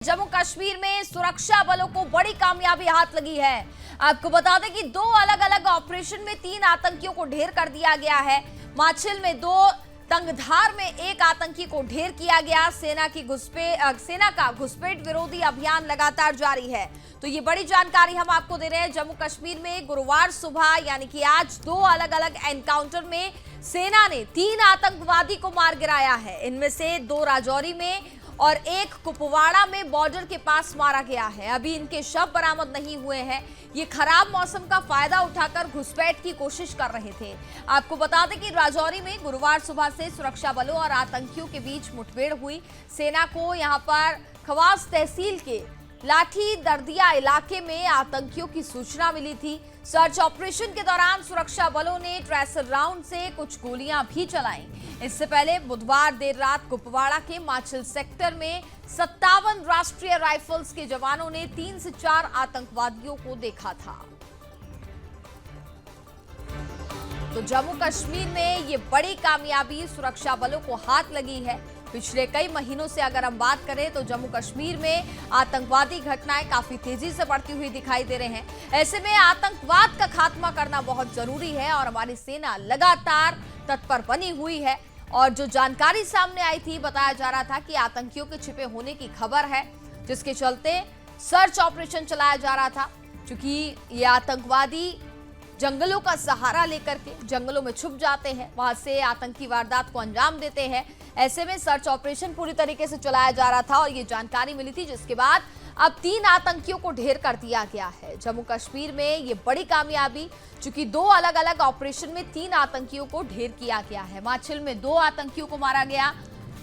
जम्मू कश्मीर में सुरक्षा बलों को बड़ी कामयाबी हाथ लगी है। आपको बता दें कि दो अलग अलग ऑपरेशन में 3 आतंकियों को ढेर कर दिया गया है। माछिल में 2, तंगधार में 1 आतंकी को ढेर किया गया। सेना का घुसपैठ विरोधी अभियान लगातार जारी है। तो ये बड़ी जानकारी हम आपको दे रहे हैं। जम्मू कश्मीर में गुरुवार सुबह यानी कि आज 2 अलग अलग एनकाउंटर में सेना ने 3 आतंकवादी को मार गिराया है। इनमें से 2 राजौरी में और 1 कुपवाड़ा में बॉर्डर के पास मारा गया है। अभी इनके शव बरामद नहीं हुए हैं। ये खराब मौसम का फायदा उठाकर घुसपैठ की कोशिश कर रहे थे। आपको बता दें कि राजौरी में गुरुवार सुबह से सुरक्षा बलों और आतंकियों के बीच मुठभेड़ हुई। सेना को यहां पर खवास तहसील के लाठी दर्दिया इलाके में आतंकियों की सूचना मिली थी। सर्च ऑपरेशन के दौरान सुरक्षा बलों ने ट्रेसर राउंड से कुछ गोलियां भी चलाई। इससे पहले बुधवार देर रात कुपवाड़ा के माछिल सेक्टर में 57 राष्ट्रीय राइफल्स के जवानों ने 3 से 4 आतंकवादियों को देखा था। तो जम्मू कश्मीर में ये बड़ी कामयाबी सुरक्षा बलों को हाथ लगी है। पिछले कई महीनों से अगर हम बात करें तो जम्मू कश्मीर में आतंकवादी घटनाएं काफी तेजी से बढ़ती हुई दिखाई दे रहे हैं। ऐसे में आतंकवाद का खात्मा करना बहुत जरूरी है और हमारी सेना लगातार तत्पर बनी हुई है। और जो जानकारी सामने आई थी, बताया जा रहा था कि आतंकियों के छिपे होने की खबर है, जिसके चलते सर्च ऑपरेशन चलाया जा रहा था। क्योंकि ये आतंकवादी जंगलों का सहारा लेकर के जंगलों में छुप जाते हैं, वहां से आतंकी वारदात को अंजाम देते हैं। ऐसे में सर्च ऑपरेशन पूरी तरीके से चलाया जा रहा था और ये जानकारी मिली थी, जिसके बाद अब 3 आतंकियों को ढेर कर दिया गया है। जम्मू कश्मीर में ये बड़ी कामयाबी, चूंकि 2 अलग अलग ऑपरेशन में 3 आतंकियों को ढेर किया गया है। माछिल में 2 आतंकियों को मारा गया,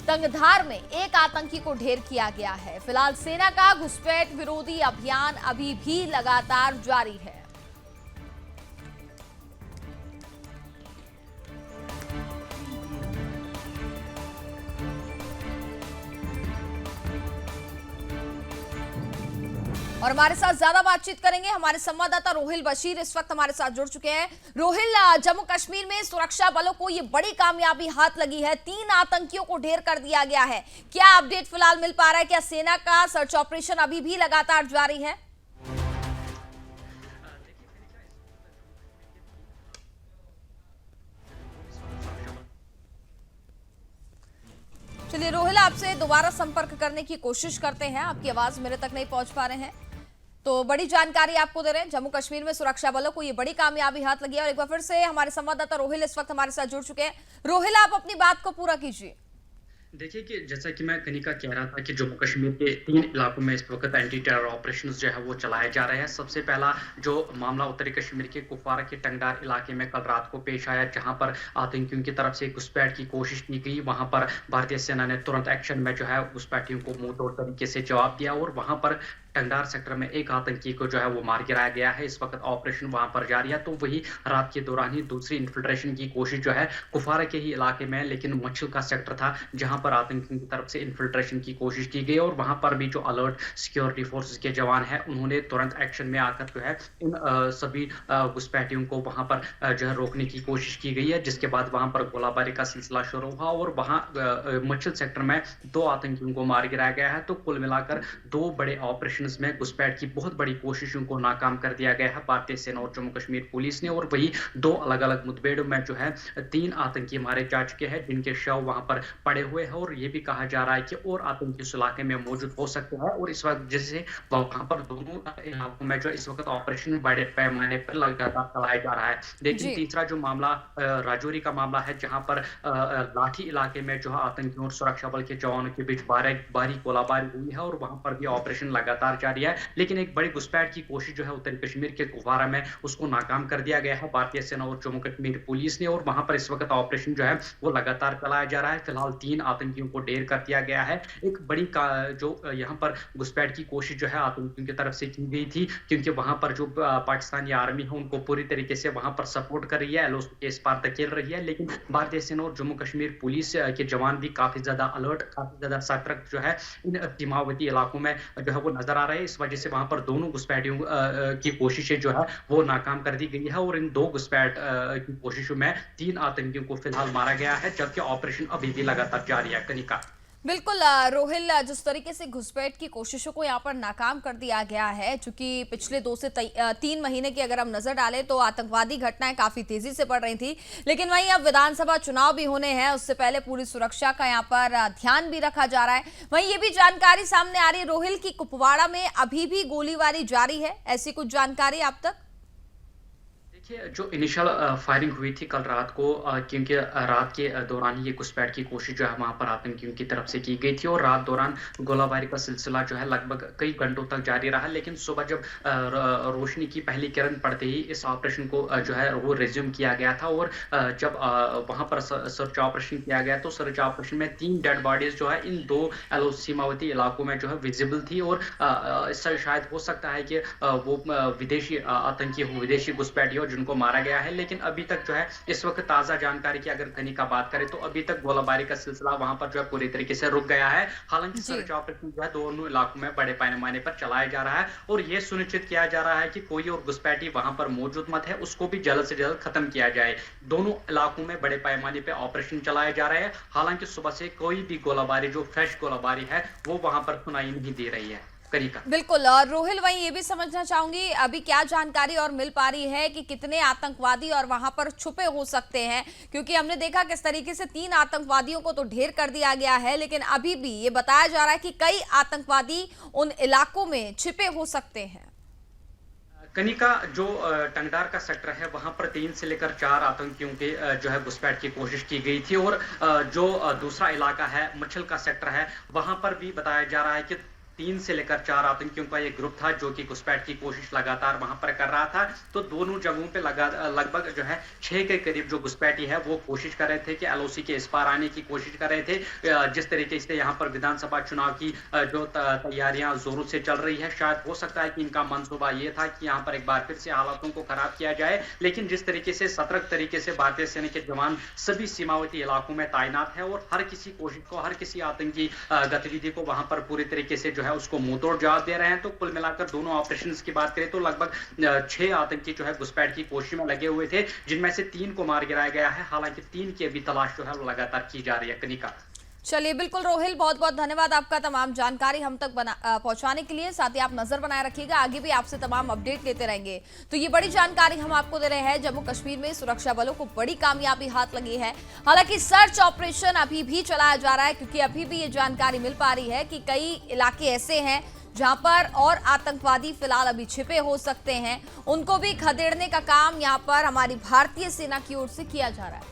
तंगधार में 1 आतंकी को ढेर किया गया है। फिलहाल सेना का घुसपैठ विरोधी अभियान अभी भी लगातार जारी है। और हमारे साथ ज्यादा बातचीत करेंगे हमारे संवाददाता रोहिल बशीर इस वक्त हमारे साथ जुड़ चुके हैं। रोहिल, जम्मू कश्मीर में सुरक्षा बलों को ये बड़ी कामयाबी हाथ लगी है। 3 आतंकियों को ढेर कर दिया गया है। क्या अपडेट फिलहाल मिल पा रहा है? क्या सेना का सर्च ऑपरेशन अभी भी लगातार जारी है? चलिए रोहिल, आपसे दोबारा संपर्क करने की कोशिश करते हैं। आपकी आवाज मेरे तक नहीं पहुंच पा रहे हैं। तो बड़ी जानकारी आपको दे रहे हैं। जम्मू कश्मीर में सुरक्षा बलों को ये बड़ी कामयाबी हाथ लगी है और एक बार फिर से हमारे संवाददाता रोहिल इस वक्त हमारे साथ जुड़ चुके हैं। रोहिल, आप अपनी बात को पूरा कीजिए। देखिए कि जैसा कि मैं कनिका कह रहा था कि जम्मू कश्मीर के 3 इलाकों में इस वक्त एंटी टेरर ऑपरेशंस जो है वो चलाए जा रहे हैं। सबसे पहला जो मामला उत्तरी कश्मीर के कुपवाड़ा के टंगधार इलाके में कल रात को पेश आया, जहां पर आतंकियों की तरफ से घुसपैठ की कोशिश की गई। वहां पर भारतीय सेना ने तुरंत एक्शन में जो है घुसपैठियों को मुंह तोड़ तरीके से जवाब दिया और वहां पर टंगधार सेक्टर में 1 आतंकी को जो है वो मार गिराया गया है। इस वक्त ऑपरेशन वहां पर जारी है। तो वही रात के दौरान ही दूसरी इन्फिल्ट्रेशन की कोशिश जो है कुपवाड़ा के ही इलाके में, लेकिन मच्छल का सेक्टर था, जहां पर आतंकियों की तरफ से इन्फिल्ट्रेशन की कोशिश की गई और वहां पर भी जो अलर्ट सिक्योरिटी फोर्सेस के जवान हैं उन्होंने तुरंत एक्शन में आकर जो है इन सभी घुसपैठियों को वहां पर जो है रोकने की कोशिश की गई है, जिसके बाद वहां पर गोलाबारी का सिलसिला शुरू हुआ और वहां मच्छल सेक्टर में 2 आतंकियों को मार गिराया गया है। तो कुल मिलाकर 2 बड़े ऑपरेशन में घुसपैठ की बहुत बड़ी कोशिशों को नाकाम कर दिया गया है भारतीय सेना और जम्मू कश्मीर पुलिस ने। और वही 2 अलग अलग मुठभेड़ों में जो है 3 आतंकी मारे जा चुके हैं, जिनके शव वहां पर पड़े हुए हैं और ये भी कहा जा रहा है कि और आतंकी उस इलाके में मौजूद हो सकते हैं। और इस वक्त जैसे वहां पर दोनों इलाकों में जो इस वक्त ऑपरेशन बड़े पैमाने पर लगातार चलाया जा रहा है। लेकिन तीसरा जो मामला राजौरी का मामला है, जहां पर लाठी इलाके में जो है आतंकियों और सुरक्षा बल के जवानों के बीच भारी गोलाबारी हुई है और वहां पर भी ऑपरेशन लगातार जारी है। लेकिन एक बड़ी घुसपैठ की कोशिश जो है उत्तरी कश्मीर के कुपवाड़ा में उसको नाकाम कर दिया गया है भारतीय सेना और जम्मू कश्मीर पुलिस ने। और वहां पर इस वक्त ऑपरेशन जो है वो लगातार चलाया जा रहा है। फिलहाल 3 आतंकियों को ढेर कर दिया गया है। एक बड़ी जो यहाँ पर घुसपैठ की कोशिश जो है आतंकियों की तरफ से की गई थी, क्योंकि वहां पर जो पाकिस्तानी आर्मी है उनको पूरी तरीके से वहां पर सपोर्ट कर रही है, एलओसी के इस पार धकेल रही है। लेकिन भारतीय सेना और जम्मू कश्मीर पुलिस के जवान भी काफी ज्यादा अलर्ट, काफी ज्यादा सतर्क जो है इन सीमावर्ती इलाकों में जो है वो नजर आ रहे हैं। इस वजह से वहां पर दोनों घुसपैठियों की कोशिशें जो है वो नाकाम कर दी गई है और इन 2 घुसपैठ की कोशिशों में 3 आतंकियों को फिलहाल मारा गया है, जबकि ऑपरेशन अभी भी लगातार जारी है। कनिका, बिल्कुल रोहिल, जिस तरीके से घुसपैठ की कोशिशों को यहाँ पर नाकाम कर दिया गया है, चूंकि पिछले 2 से 3 महीने की अगर हम नजर डालें तो आतंकवादी घटनाएं काफी तेजी से बढ़ रही थी, लेकिन वहीं अब विधानसभा चुनाव भी होने हैं, उससे पहले पूरी सुरक्षा का यहाँ पर ध्यान भी रखा जा रहा है। वहीं ये भी जानकारी सामने आ रही है रोहिल की कुपवाड़ा में अभी भी गोलीबारी जारी है, ऐसी कुछ जानकारी आप तक? देखिए, जो इनिशियल फायरिंग हुई थी कल रात को, क्योंकि रात के दौरान ही ये घुसपैठ की कोशिश जो है वहाँ पर आतंकियों की तरफ से की गई थी और रात दौरान गोलाबारी का सिलसिला जो है लगभग कई घंटों तक जारी रहा। लेकिन सुबह जब रोशनी की पहली किरण पड़ते ही इस ऑपरेशन को जो है वो रिज्यूम किया गया था और जब वहाँ पर सर्च ऑपरेशन किया गया तो सर्च ऑपरेशन में 3 डेड बॉडीज जो है इन 2 सीमावर्ती इलाकों में जो है विजिबल थी और इससे शायद हो सकता है कि वो विदेशी आतंकी हो, विदेशी घुसपैठी हो जिनको मारा गया है। लेकिन अभी तक जो है इस वक्त ताजा जानकारी की अगर कहीं का बात करें तो अभी तक गोलाबारी का सिलसिला वहां पर जो है पूरी तरीके से रुक गया है। हालांकि सर्च ऑपरेशन जो है दोनों इलाकों में बड़े पैमाने पर चलाया जा रहा है और यह सुनिश्चित किया जा रहा है कि कोई और घुसपैठी वहां पर मौजूद मत है, उसको भी जल्द से जल्द खत्म किया जाए। दोनों इलाकों में बड़े पैमाने पर ऑपरेशन चलाए जा रहे हैं। हालांकि सुबह से कोई भी गोलाबारी जो फ्रेश गोलाबारी है वो वहां पर सुनाई नहीं दे रही है। बिल्कुल, और रोहिल वहीं ये भी समझना चाहूंगी अभी क्या जानकारी और मिल पा रही है कि कितने आतंकवादी और वहां पर छुपे हो सकते हैं, क्योंकि हमने देखा किस तरीके से 3 आतंकवादियों को तो ढेर कर दिया गया है, लेकिन अभी भी ये बताया जा रहा है कि कई आतंकवादी उन इलाकों में छिपे हो सकते हैं। कनिका जो टंगदार का सेक्टर है वहां पर 3 से लेकर 4 आतंकियों के जो है घुसपैठ की कोशिश की गई थी और जो दूसरा इलाका है मच्छल का सेक्टर है वहां पर भी बताया जा रहा है कि 3 से लेकर 4 आतंकियों का एक ग्रुप था जो कि घुसपैठ की कोशिश लगातार वहां पर कर रहा था। तो दोनों जगहों पे लगभग जो है 6 के करीब जो घुसपैठी है वो कोशिश कर रहे थे कि एलओसी के इस पार आने की कोशिश कर रहे थे। जिस तरीके से यहाँ पर विधानसभा चुनाव की जो तैयारियां जोरों से चल रही है, शायद हो सकता है कि इनका मंसूबा ये था कि यहाँ पर एक बार फिर से हालातों को खराब किया जाए। लेकिन जिस तरीके से सतर्क तरीके से भारतीय सेना के जवान सभी सीमावर्ती इलाकों में तैनात है और हर किसी कोशिश को, हर किसी आतंकी गतिविधि को वहां पर पूरी तरीके से जो है उसको मुंहतोड़ जवाब दे रहे हैं। तो कुल मिलाकर दोनों ऑपरेशंस की बात करें तो लगभग 6 आतंकी जो है घुसपैठ की कोशिश में लगे हुए थे, जिनमें से 3 को मार गिराया गया है। हालांकि 3 की अभी तलाश जो है वो लगातार की जा रही है। कनिका, चलिए, बिल्कुल रोहिल, बहुत बहुत धन्यवाद आपका तमाम जानकारी हम तक पहुंचाने के लिए। साथ ही आप नजर बनाए रखिएगा, आगे भी आपसे तमाम अपडेट लेते रहेंगे। तो ये बड़ी जानकारी हम आपको दे रहे हैं, जम्मू कश्मीर में सुरक्षा बलों को बड़ी कामयाबी हाथ लगी है। हालांकि सर्च ऑपरेशन अभी भी चलाया जा रहा है, क्योंकि अभी भी ये जानकारी मिल पा रही है कि कई इलाके ऐसे हैं जहां पर और आतंकवादी फिलहाल अभी छिपे हो सकते हैं। उनको भी खदेड़ने का काम यहाँ पर हमारी भारतीय सेना की ओर से किया जा रहा है।